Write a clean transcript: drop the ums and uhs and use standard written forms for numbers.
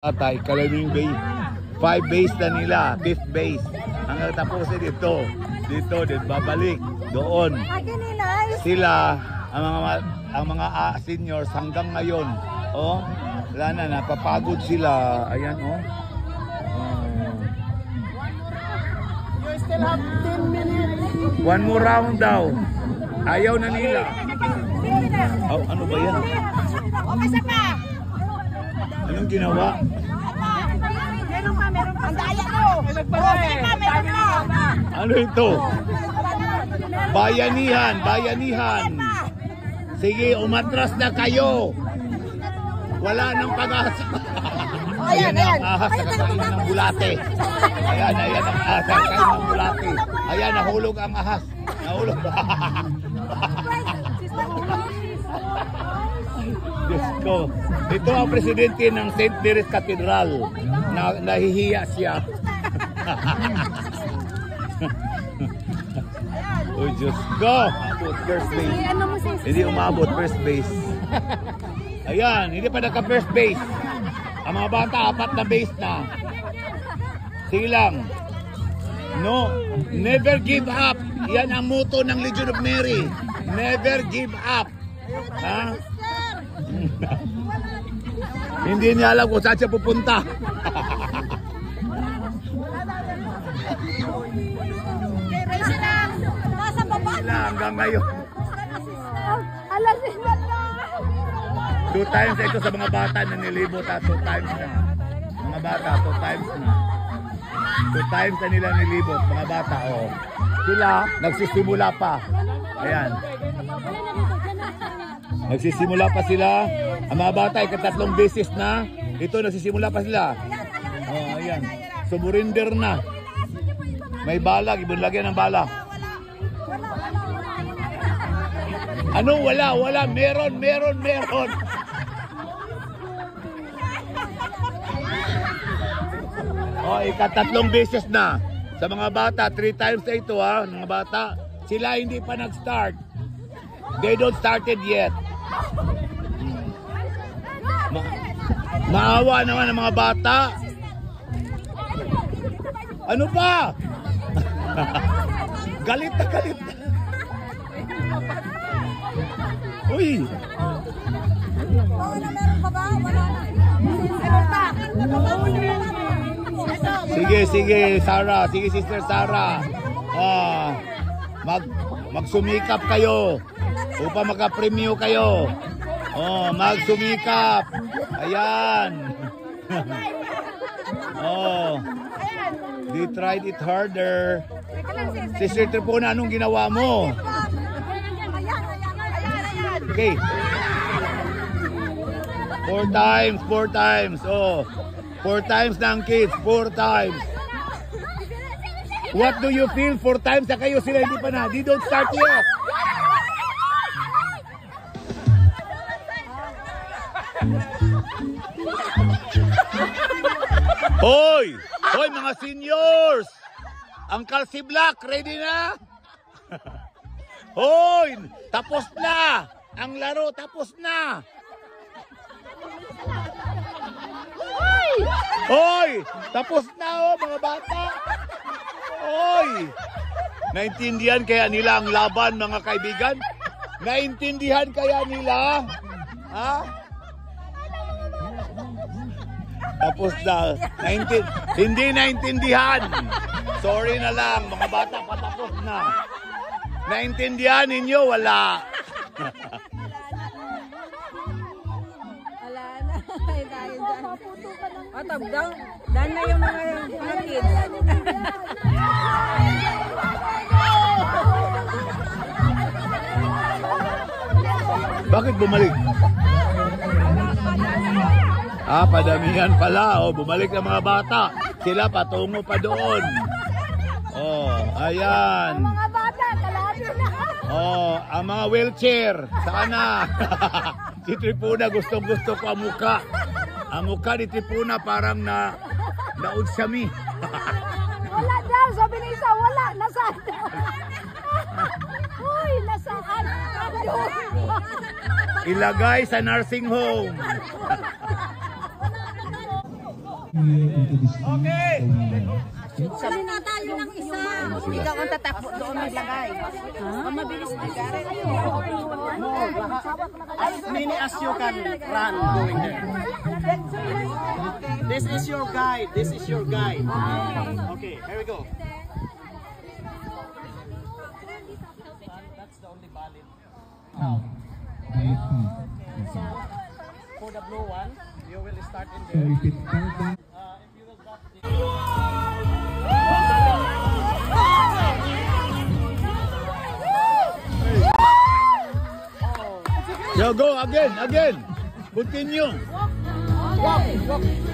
Atay, Kalaming Bay. 5 base na nila, 5th base. Hanggang tapusin dito. Dito, din babalik. Doon. Sila, ang mga seniors hanggang ngayon. Oh, wala na, napapagod sila. Ayan, oh. You still have 10 minutes. One more round daw. Ayaw na nila. Oh, ano ba yan? Anong ginawa? Meron pa. Ang daya ko. Meron pa. Ano ito? Bayanihan. Sige, umatras na kayo. Wala nang pag-asa. Ayan ang ahas na kakain ng bulate. Ayan ang ahas na kakain ng bulate. Ayan, nahulog ang ahas. Nahulog. Diyos ko. Ito ang presidente ng St. Mary's Cathedral. Nahihiya siya. Oh, Diyos ko. Abot first base. Hindi umabot first base. Ayan, hindi pa naka-first base. Ang mga bata, 4 na base na. Sige lang. No, never give up. Yan ang motto ng Legion of Mary. Never give up. Ha? Hindi niya alam kung saan siya pupunta. Hanggang ngayon. Two times ito sa mga bata na nilibot. 2 times na. Mga bata, 2 times na. 2 times na nila nilibot. Mga bata, oh. Sila, nagsisimula pa. Ayan. Nagsisimula pa sila. Ang mga bata, ika-3 beses na. Ito, nagsisimula pa sila. Oh, ayan. Sumurinder na. May bala, ibunlagyan ng bala. Ano? Wala. Meron. Oh, ika-3 beses na. Sa mga bata, 3 times na ito, ha. Mga bata, sila hindi pa nag-start. They don't started yet. Maawa naman ang mga bata. Ano ba? Galit na. Uy! Sige, Sarah. Sige, Sister Sarah. Magsumikap kayo upang makapremyo kayo. Magsumikap. Ayan. They tried it harder. Sister Tripuna, anong ginawa mo? Okay. 4 times. Oh. 4 times na ang kids. 4 times. What do you feel? 4 times na kayo, sila hindi pa na. They don't start yet. Hoy! Hoy mga seniors! Ang Calci Black, ready na? Hoy! Tapos na! Ang laro, tapos na! Hoy! Tapos na, oh, mga bata! Hoy! Naintindihan kaya nila ang laban, mga kaibigan? Naintindihan kaya nila? Ha? Tapos na. Hindi naintindihan. Sorry na lang, mga bata, patapos na. Naintindihan ninyo? Wala. Wala na. Tab down. Dan na yung mga kids. Bakit bumalik? Padamihan pala. Oh, bumalik ang mga bata. Sila patungo pa doon. Oh, ayan. Mga bata, kalahati na. Oh, ang mga wheelchair. Saan na? Si Tripuna, gustong-gusto ko ang muka. Ang muka ni Tripuna parang naudsami. Wala daw, sabi ni isa, wala. Nasaan? Uy, nasaan? Ilagay sa nursing home. Okay. Sabi na tayo ng isa. Ikaw ang tatakbo doon maglagay. Ang mabilis na gari. As many as you can run going there. This is your guide. This is your guide. Okay, here we go. That's the only valid round. Okay. So for the blue one, you will start in there. If you will drop the Yo, go again. Continue. walk.